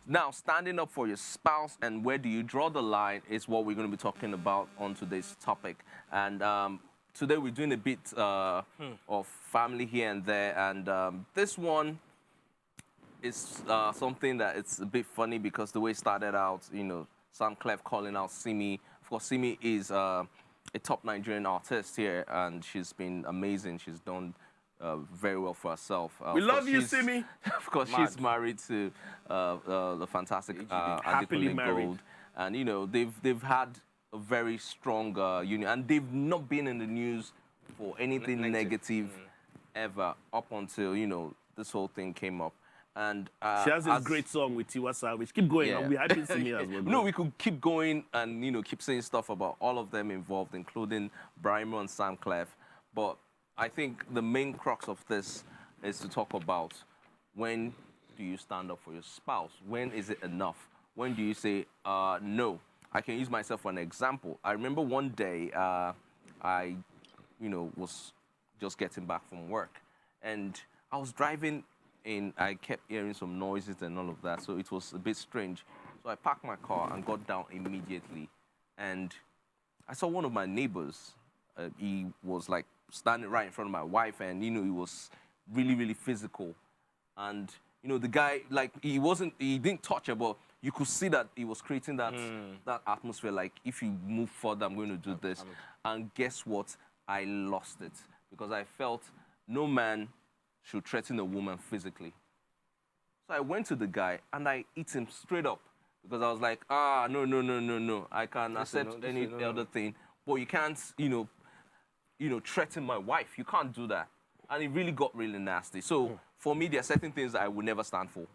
Now, standing up for your spouse and where do you draw the line is what we're going to be talking about on today's topic. And today we're doing a bit of family here and there. And this one is something that it's a bit funny because the way it started out, you know, Samklef calling out Simi. Of course, Simi is a top Nigerian artist here, and she's been amazing. She's done very well for herself. We love you, Simi. Of course, she's married to the fantastic Adekunle Gold, and you know they've had a very strong union, and they've not been in the news for anything negative ever up until you know this whole thing came up. And she has this great song with Tiwa Savage. Keep going. I'll be happy to see me as well. No, we could keep going and you know keep saying stuff about all of them involved, including Brimo and Samklef. But I think the main crux of this is to talk about when do you stand up for your spouse? When is it enough? When do you say no? I can use myself for an example. I remember one day I, you know, was just getting back from work, and I was driving. I kept hearing some noises and all of that, so it was a bit strange. So I parked my car and got down immediately, and I saw one of my neighbors. He was like standing right in front of my wife, and you know he was really, really physical. And you know the guy, like he didn't touch her, but you could see that he was creating that that atmosphere. Like if you move further, I'm going to do this. And guess what? I lost it because I felt no man should threaten a woman physically. So I went to the guy and I hit him straight up because I was like, no. I can accept any other thing, but you can't, you know, threaten my wife. You can't do that. And it really got really nasty. So for me, there are certain things that I would never stand for.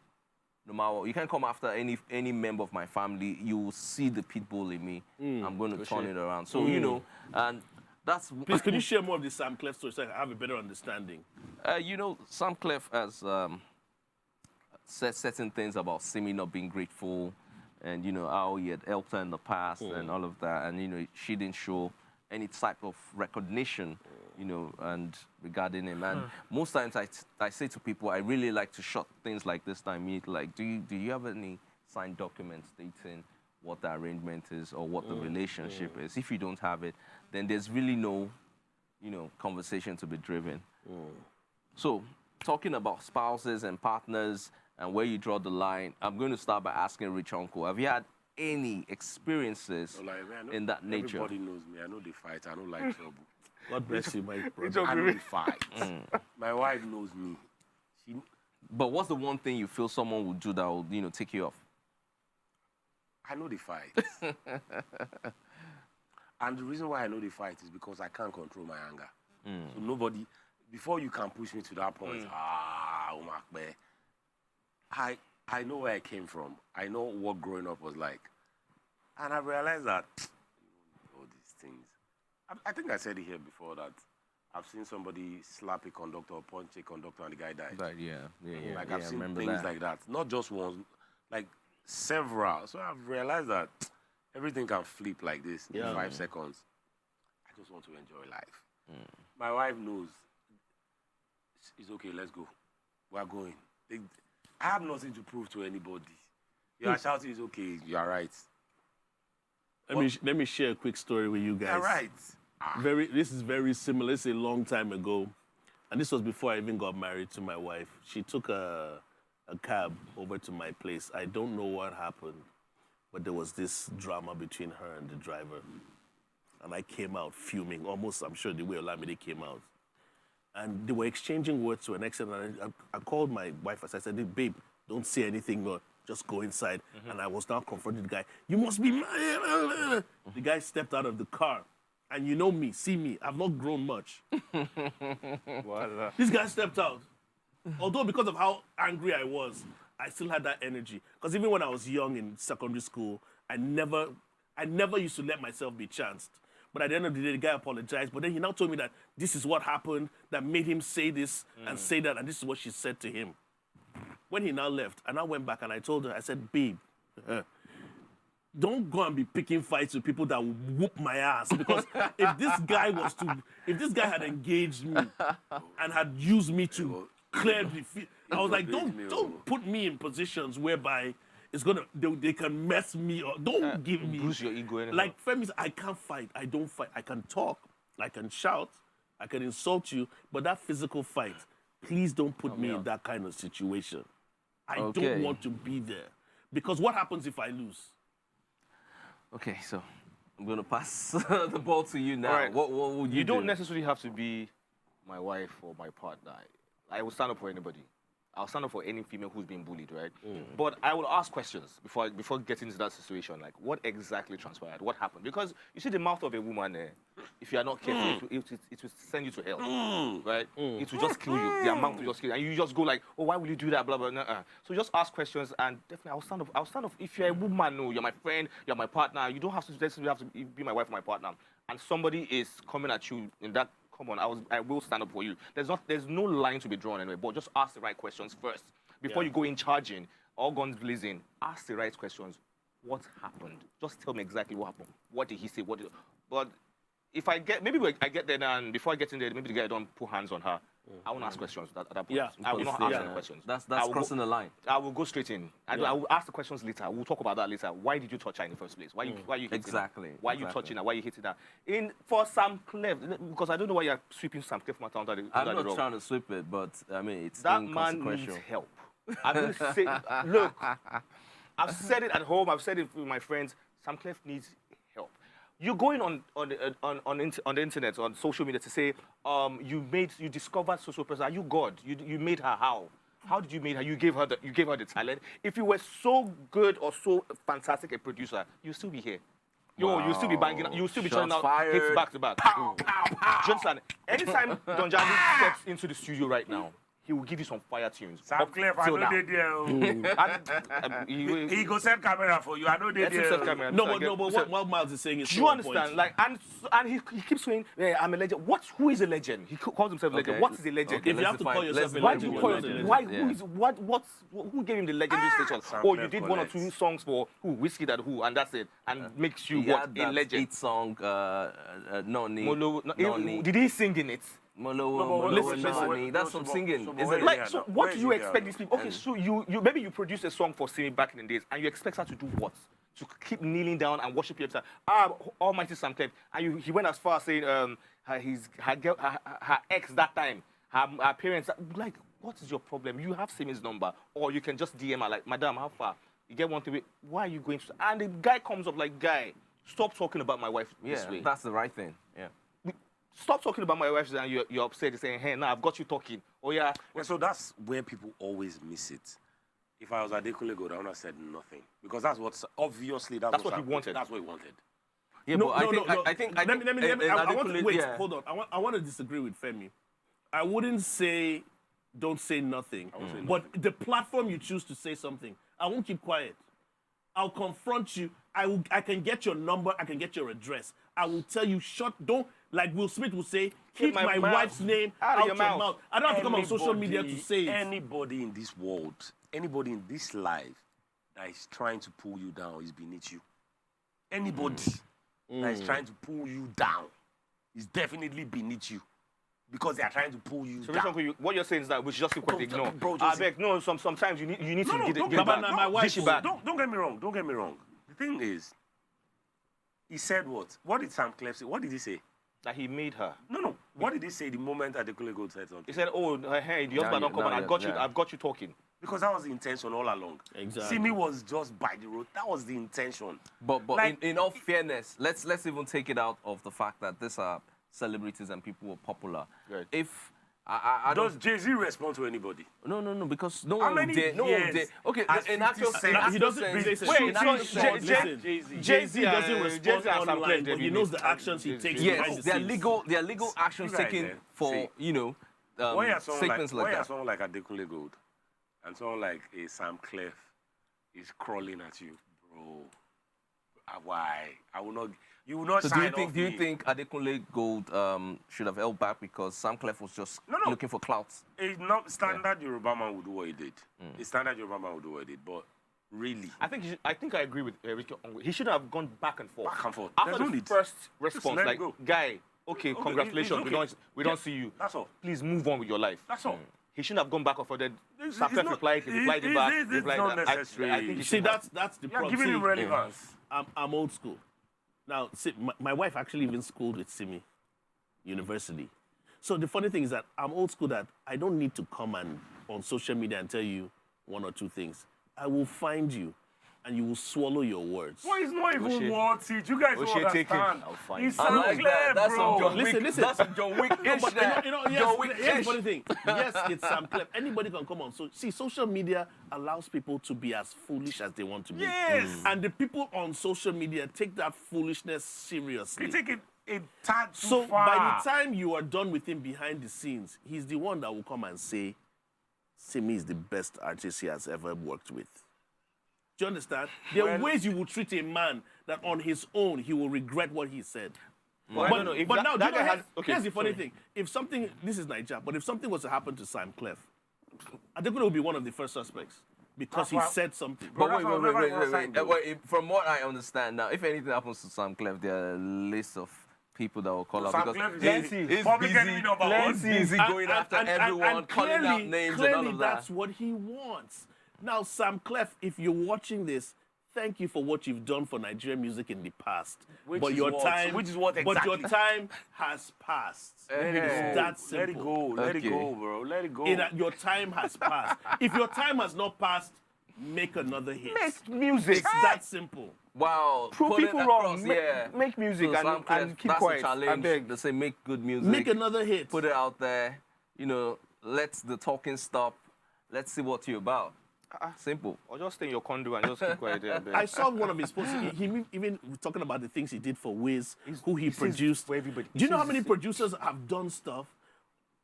No matter what. You can't come after any member of my family. You will see the pit bull in me. I'm going to turn it around. So, you know, and that's... Please, can you share more of the Samklef story so I have a better understanding? You know, Samklef has said certain things about Simi not being grateful and, you know, how he had helped her in the past and all of that. And, you know, she didn't show any type of recognition, you know, and regarding him. And most times I say to people, I really like to shut things like this down. Like, do you have any signed documents stating what the arrangement is or what the relationship is? If you don't have it, then there's really no, you know, conversation to be driven. So, talking about spouses and partners and where you draw the line, I'm going to start by asking Rich Uncle, have you had any experiences in that nature? Everybody knows me. I know the fight. I don't like trouble. God bless you, my brother. I know the fight. My wife knows me. But what's the one thing you feel someone would do that will, you know, take you off? I know the fight. And the reason why I know the fight is because I can't control my anger. So nobody, before you can push me to that point, I know where I came from. I know what growing up was like. And I realized that, all these things. I think I said it here before that I've seen somebody slap a conductor or punch a conductor and the guy died. Like I've seen things like that. Not just once, like several. So I've realized that everything can flip like this in 5 seconds. I just want to enjoy life. My wife knows. It's okay, let's go. We're going. I have nothing to prove to anybody. You are shouting, it's okay, you are right. Let me share a quick story with you guys. You're right. This is very similar. It's a long time ago. And this was before I even got married to my wife. She took a cab over to my place. I don't know what happened, but there was this drama between her and the driver. And I came out fuming, almost, I'm sure the way Olamide came out. And they were exchanging words to an extent. And I called my wife. I said, babe, don't say anything, or just go inside. And I was now confronting the guy. You must be mad. The guy stepped out of the car. And you know me, see me, I've not grown much. This guy stepped out. Although because of how angry I was, I still had that energy. Because even when I was young in secondary school, I never used to let myself be chanced. But at the end of the day, the guy apologized. But then he now told me that this is what happened that made him say this and say that, and this is what she said to him. When he now left, I now went back and I told her, I said, babe, don't go and be picking fights with people that will whoop my ass. Because if this guy had engaged me and had used me to clear the field, I was like, don't put me in positions whereby they can mess me up. Don't give me. Bruise your ego anyhow. Like Femi, I can't fight. I don't fight. I can talk. I can shout. I can insult you. But that physical fight, please don't put me in that kind of situation. I don't want to be there. Because what happens if I lose? Okay, so I'm going to pass the ball to you now. Right. What would you do? You don't necessarily have to be my wife or my partner. I will stand up for anybody. I'll stand up for any female who's being bullied, right? But I will ask questions before getting into that situation, like what exactly transpired, what happened? Because you see the mouth of a woman, if you are not careful, it will send you to hell, right? It will just kill you. The amount will just kill you. And you just go like, oh, why will you do that, blah, blah, blah. So just ask questions, and definitely I'll stand up. If you're a woman, no, you're my friend, you're my partner, you don't have to necessarily have to be my wife or my partner. And somebody is coming at you in that, come on, I will stand up for you. There's no line to be drawn anyway, but just ask the right questions first. Before you go in charging, all guns blazing, ask the right questions. What happened? Just tell me exactly what happened. What did he say? But if I get there now, and before I get in there, maybe the guy don't put hands on her. I won't ask questions at that point. Yeah, I will not ask any questions. That's crossing the line. I will go straight in. I will ask the questions later. We'll talk about that later. Why did you touch her in the first place? Why you hitting Exactly. her? Why you touching her? Why you hitting her? For Samklef, because I don't know why you're sweeping Samklef matter under the I'm the not rug. trying to sweep it, but I mean, it's That man inconsequential. needs help. I'm going to say, look, I've said it at home. I've said it with my friends. Samklef needs help. You're going on the internet, on social media to say you discovered social person. Are you God? You made her how? How did you make her? You gave her the talent. If you were so good or so fantastic a producer, you'd still be here. You'll still be banging. You'll still be turning out hits back to back. Pow, pow, pow. Do you understand? Anytime Don Jazzy steps into the studio right now, he will give you some fire tunes. Samklef, I know they there. He go set camera for you. I know they Let him set there. camera. But what Miles is saying is Do you understand? Like, and he keeps saying, yeah, I'm a legend. Who is a legend? He calls himself a legend. Okay. What is a legend? Okay, If you have to call yourself a Why do legend, you you're call not a yourself? legend. Why? Who gave him the legendary status? Oh, you Samklef did one or two songs for who? Whiskey that who, and that's it, and makes you what a legend. 8-song Noni. Molo, Noni. did he sing in it? Molo, listen, Noni. That's some singing, isn't it? Like, so what where do is you he expect there, these people? Okay, so you maybe you produced a song for Simi back in the days, and you expect her to do what? To keep kneeling down and worship yourself. Almighty Samklef. And he went as far as saying her ex that time, her parents. Like, what is your problem? You have Simi's number, or you can just DM her like, Madam, how far? You get one thing. Why are you going to? And the guy comes up like, guy, stop talking about my wife this way. That's the right thing. Yeah. Stop talking about my wife, and you're upset. You're saying, hey, now I've got you talking. Oh, yeah. Yeah, so that's where people always miss it. If I was Adekunle Gold, I would have said nothing. Because that's what, obviously, that's what he wanted. That's what he wanted. Yeah, but I think. Hold on. I want to disagree with Femi. I wouldn't say don't say nothing. But the platform you choose to say something, I won't keep quiet. I'll confront you. I can get your number. I can get your address. I will tell you, don't, like Will Smith will say, keep my wife's name out your mouth. I don't have to come on social media to say it. Anybody in this world, anybody in this life that is trying to pull you down is beneath you. Anybody that is trying to pull you down is definitely beneath you. Because they are trying to pull you down. So what you're saying is that we should just keep quiet, ignore. I beg, no, sometimes you need to get it back. My wife, don't get me wrong. Don't get me wrong. The thing is, he said what? What did Samklef say? What did he say? That he made her. No. What did he say the moment Adekunle Gold said something? He said, "Oh, hey, the husband don't come, and I've got you talking." Because that was the intention all along. Exactly. Simi was just by the road. That was the intention. But Like, in all fairness, let's even take it out of the fact that these are celebrities and people who are popular. Right. If I Does Jay-Z respond to anybody? no, because no How one would many dare. No one would dare. years Okay, has in 50 actual Cent- sense, he doesn't. Jay-Z doesn't respond online, but he knows the actions he takes behind yes, the there are scenes. legal actions You guys, taken for see, statements like Why that. someone like Adekunle Gold and someone like a Samklef is crawling at you, bro? Why? I will not. You will not So sign do you think Adekunle Gold should have held back because Samklef was just No. looking for clouts? A not standard Yoruba man would do what he did. A standard Yoruba man would do what he did, but really, I think I agree with Ricky. He shouldn't have gone back and forth. Back and forth. After There's no the need. first response, let it like, go. guy, okay, Okay, congratulations. it's okay. We don't see you. That's all. Please move on with your life. That's all. he shouldn't have gone back and forth. It's Samklef not- replied, he replied it back. it's replied not that. necessary. I think he See, should have. that's the You're problem. giving him See, relevance. I'm old school. Now, see, my wife actually even schooled with Simi University. So the funny thing is that I'm old school that I don't need to come and on social media and tell you one or two things. I will find you and you will swallow your words. Well, it's not even Oshie. worth it. You guys don't Oshie, take it. understand. I'll find It's you. I like that. Samklef, That's bro. some John Listen, Wick. listen. That's some John Wick No, ish but there. yes, John Wick here's the ish. funny thing. Yes, it's Samklef. Anybody can come on. So see, social media allows people to be as foolish as they want to be. Yes. And the people on social media take that foolishness seriously. You take it a tad too So far. by the time you are done with him behind the scenes, he's the one that will come and say, Simi is the best artist he has ever worked with. Do you understand? There are Well- ways you will treat a man that on his own he will regret what he said. Well, I don't know. If But that, now, that do you guy know, has. Okay, here's the funny sorry. thing. If something, this is Nigeria, but if something was to happen to Samklef, Adekunle will be one of the first suspects because That's he why- said something. But That's wait, what wait, wait, everyone was wait, saying, wait. though. Wait, from what I understand now, if anything happens to Samklef, there are a list of people that will call out because Samklef is he's public busy, enemy number one. busy going after everyone, calling out clearly, names and clearly all of that. that's what he wants. Now, Samklef, if you're watching this, thank you for what you've done for Nigerian music in the past. Which but is your what? time, Which is what But your exactly? time has passed. It's that simple. Let it go. Let it Okay. go, bro. Let it go. Your time has passed. If your time has not passed, make another hit. Make music. It's that simple. Wow, Prove put it people across, wrong. yeah. Make music So and Samklef, keep that's quiet. a challenge. I beg. They say make good music. Make another hit. Put it out there. You know, let the talking stop. Let's see what you're about. Simple. Or just stay in your condo and just keep quiet there. I beg. I saw one of his posts. He even talking about the things he did for Wiz, who he says produced. for everybody. Do you know He how says many the same. producers have done stuff?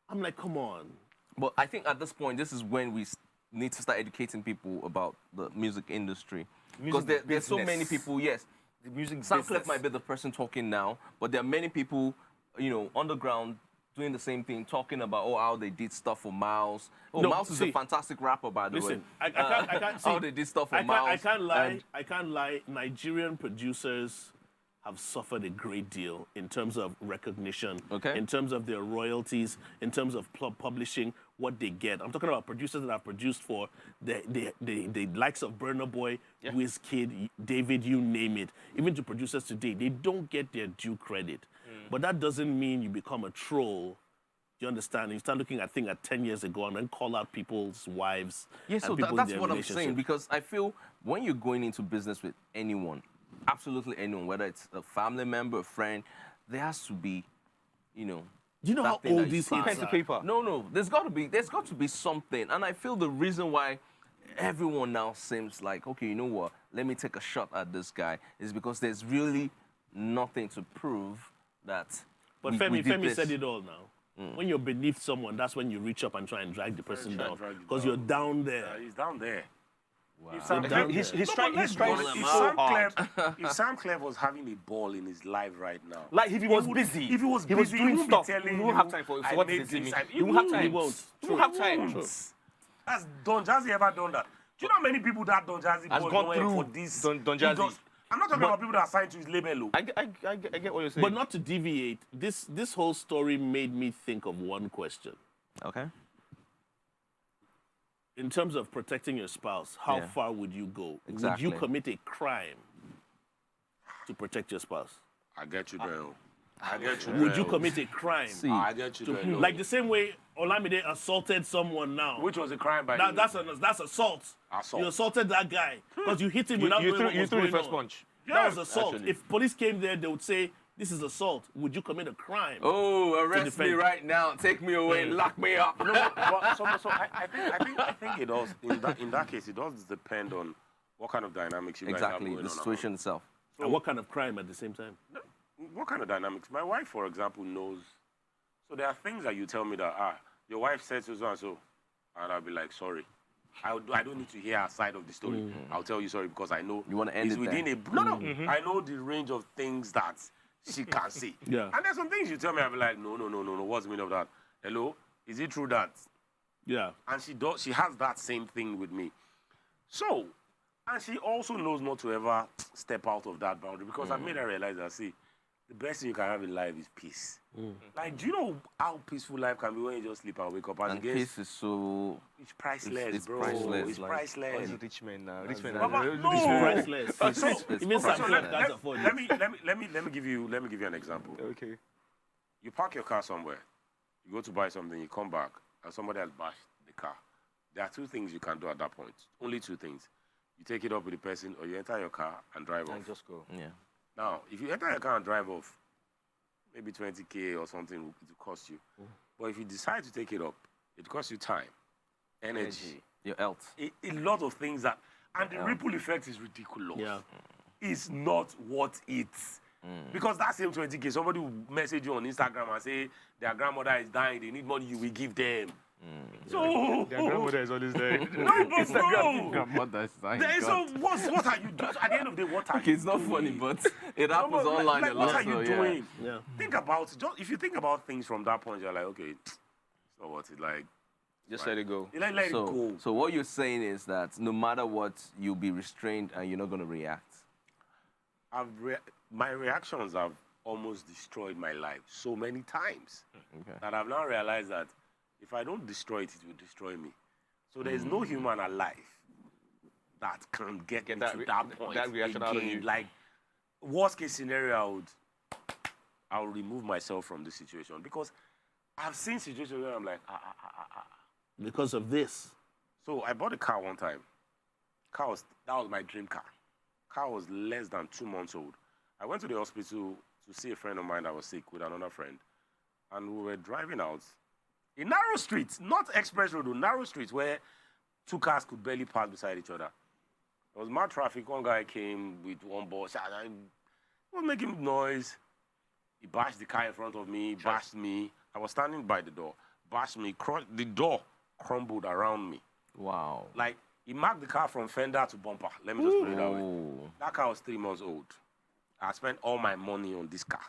I'm like, come on. But I think at this point, this is when we need to start educating people about the music industry. Because Music there's so many business. people, yes. The music Samklef business. might be the person talking now, but there are many people, you know, underground doing the same thing, talking about, how they did stuff for Miles. Oh, No, Miles is see, a fantastic rapper, by the way. Listen, I can't see. How they did stuff for I Miles. can't lie. and- I can't lie. Nigerian producers have suffered a great deal in terms of recognition, Okay. in terms of their royalties, in terms of publishing, what they get. I'm talking about producers that have produced for the likes of Burna Boy, Wizkid, David, you name it. Even to producers today, they don't get their due credit. But that doesn't mean you become a troll. Do you understand? You start looking at things at 10 years ago and then call out people's wives. Yeah, so and people in that's their what I'm saying, relationship. because I feel when you're going into business with anyone, absolutely anyone, whether it's a family member, a friend, there has to be, you know. Do you know that how thing that old you these sign. hits Pen to are? paper. No, there's got to be something, and I feel the reason why everyone now seems like, okay, you know what? Let me take a shot at this guy is because there's really nothing to prove that. But we Femi did this. said it all now. When you're beneath someone, that's when you reach up and try and drag the person try down. and drag it Because down. you're down there. He's down there. If You're down He's there. trying. He's trying if so hard. Samklef was having a ball in his life right now, Like if he was would- busy, if he was he busy, he doing won't be stuff. telling He you, won't have time for I what made is it? this, He won't have time. He won't. He won't have time. That's Don Jazzy ever done that. Do you know how many people that Don Jazzy Has boy gone went through for this? Don He Jazzy. does- I'm not talking about people that are signed to his label. I get what you're saying. But not to deviate, this whole story made me think of one question. Okay. In terms of protecting your spouse, how Yeah. far would you go? Exactly. Would you commit a crime to protect your spouse? I get you, bro. I get you. Would you bro. commit a crime? See, I get you, bro. Like the same way Olamide assaulted someone now. Which was a crime by you. That's assault. Assault. You assaulted that guy because you hit him without you knowing threw, what you was threw the going first on. punch. That was assault. actually. If police came there, they would say, this is assault. Would you commit a crime? oh, arrest me defend. right now, take me away, lock me up. I think it does. In that case, it does depend on what kind of dynamics you guys have Exactly, going the on situation itself. And what kind of crime at the same time? What kind of dynamics? My wife, for example, knows. So there are things that you tell me that, your wife said so and so, and I'll be like, sorry. I don't need to hear her side of the story. I'll tell you sorry because I know You wanna end it's it within there. a no. I know the range of things that she can say. Yeah. And there's some things you tell me, I'll be like, no. What's the meaning of that? Hello, is it true that? Yeah. And she has that same thing with me. So, and she also knows not to ever step out of that boundary because I made her realize that, see, the best thing you can have in life is peace. Like, do you know how peaceful life can be when you just sleep and wake up? As And against, peace is so... it's priceless, it's bro. priceless, It's like- priceless. Oh, it's rich men now. Rich men Papa, are no. It's priceless. So, Even so Samklef can't afford it. let me give you an example. Okay. You park your car somewhere, you go to buy something, you come back, and somebody has bashed the car. There are two things you can do at that point. Only two things. You take it up with the person, or you enter your car and drive off. And just go. Yeah. Now, if you enter your car and drive off, maybe 20K or something it will cost you. But if you decide to take it up, it costs you time, energy. Your health. A lot of things that, and the ripple effect is ridiculous. Yeah. It's not what it's. Because that same 20K, somebody will message you on Instagram and say their grandmother is dying, they need money, you will give them. So, Their grandmother is always there. no, but bro, Grandmother is dying. there is so what are you doing? At the end of the day, what are Okay, you it's not doing? funny, but it No, happens but online like, a what lot. are you so, yeah. doing? Yeah. Think about, just if you think about things from that point, you're like, okay, it's not what it like. Just let it go. Let it go. So what you're saying is that no matter what, you'll be restrained and you're not going to react. My reactions have almost destroyed my life so many times Okay. that I've now realized that if I don't destroy it, it will destroy me. So there's no human alive that can get me that to re- that point. that reaction out of again. you. Like, worst case scenario, I'll remove myself from the situation because I've seen situations where I'm like, Because of this. So I bought a car one time. That was my dream car. Car was less than 2 months old. I went to the hospital to see a friend of mine that was sick with another friend. And we were driving out in narrow streets, not express road, narrow streets where two cars could barely pass beside each other. There was mad traffic. One guy came with one bus. I was making noise. He bashed the car in front of me, bashed me. I was standing by the door, bashed me. The door crumbled around me. Wow. Like, he marked the car from fender to bumper. Let me just put it that way. Oh. That car was 3 months old. I spent all my money on this car.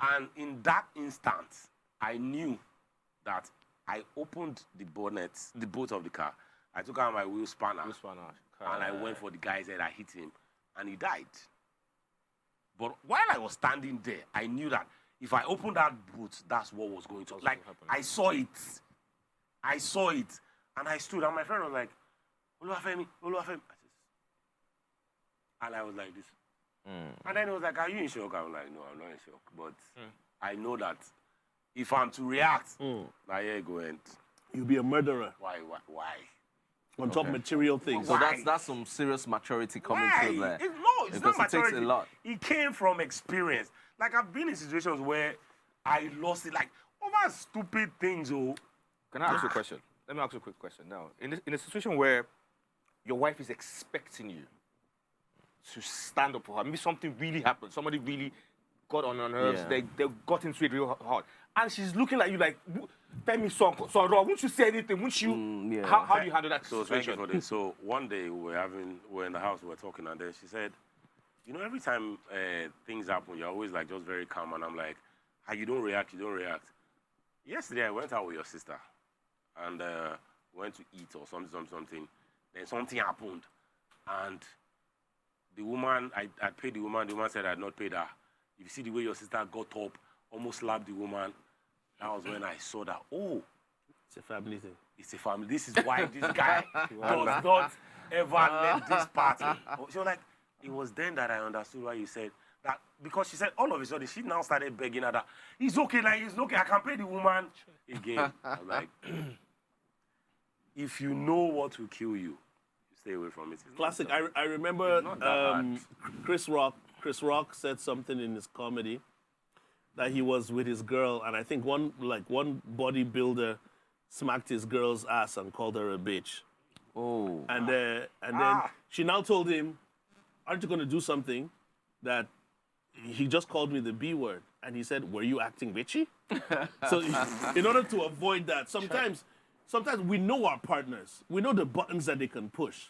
And in that instant, I knew that I opened the boot of the car. I took out my wheel spanner. And I went for the guy's head. I hit him. And he died. But while I was standing there, I knew that if I opened that boot, that's what was going to like. I saw it. I saw it. And I stood, and my friend was like, Oluwafemi, Oluwafemi. And I was like this. And then he was like, are you in shock? I'm like, no, I'm not in shock. But I know that if I'm to react, now here you go and You'll be a murderer why? on top material things. So Why? that's some serious maturity coming Why? through there. It's Because not it takes maturity. a lot. It came from experience. Like, I've been in situations where I lost it, like, over stupid things. Oh, Can I ask you a question? Let me ask you a quick question now. In a situation where your wife is expecting you to stand up for her, maybe something really happened, somebody really got on her nerves, Yeah. they got into it real hard, and she's looking at you like, tell me something, so won't you say anything? Won't you? yeah. How do you handle that So thank you situation? for this. So one day we were in the house, we were talking, and then she said, you know, every time things happen, you're always like just very calm, and I'm like, you don't react. Yesterday I went out with your sister, and went to eat or something. Then something happened, and the woman, I paid the woman. The woman said I had not paid her. If you see the way your sister got up, almost slapped the woman, that was when I saw that. Oh, It's a family thing. it's a family. This is why this guy does not ever let this party. She was like, it was then that I understood why you said that, because she said all of a sudden she now started begging her that it's okay, I can pay the woman again. I'm like, if you know what will kill you, stay away from it. It's not Classic. that- I remember not that hard. Chris Rock said something in his comedy that he was with his girl, and I think one bodybuilder smacked his girl's ass and called her a bitch. Oh. And then she now told him, aren't you going to do something that he just called me the B word? And he said, were you acting bitchy? So in order to avoid that, sometimes we know our partners. We know the buttons that they can push,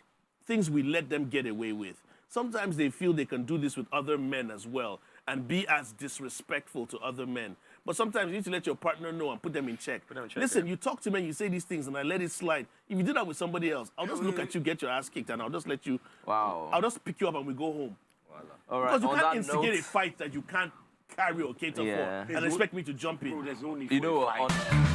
things we let them get away with. Sometimes they feel they can do this with other men as well and be as disrespectful to other men. But sometimes you need to let your partner know and put them in check. Listen, you talk to men, you say these things, and I let it slide. If you do that with somebody else, I'll just look at you, get your ass kicked, and I'll just let you. Wow. I'll just pick you up and we go home. All right. Because you on can't that instigate note, a fight that you can't carry or cater Yeah. for and expect me to jump in. Bro, there's no need you for know, a fight. on,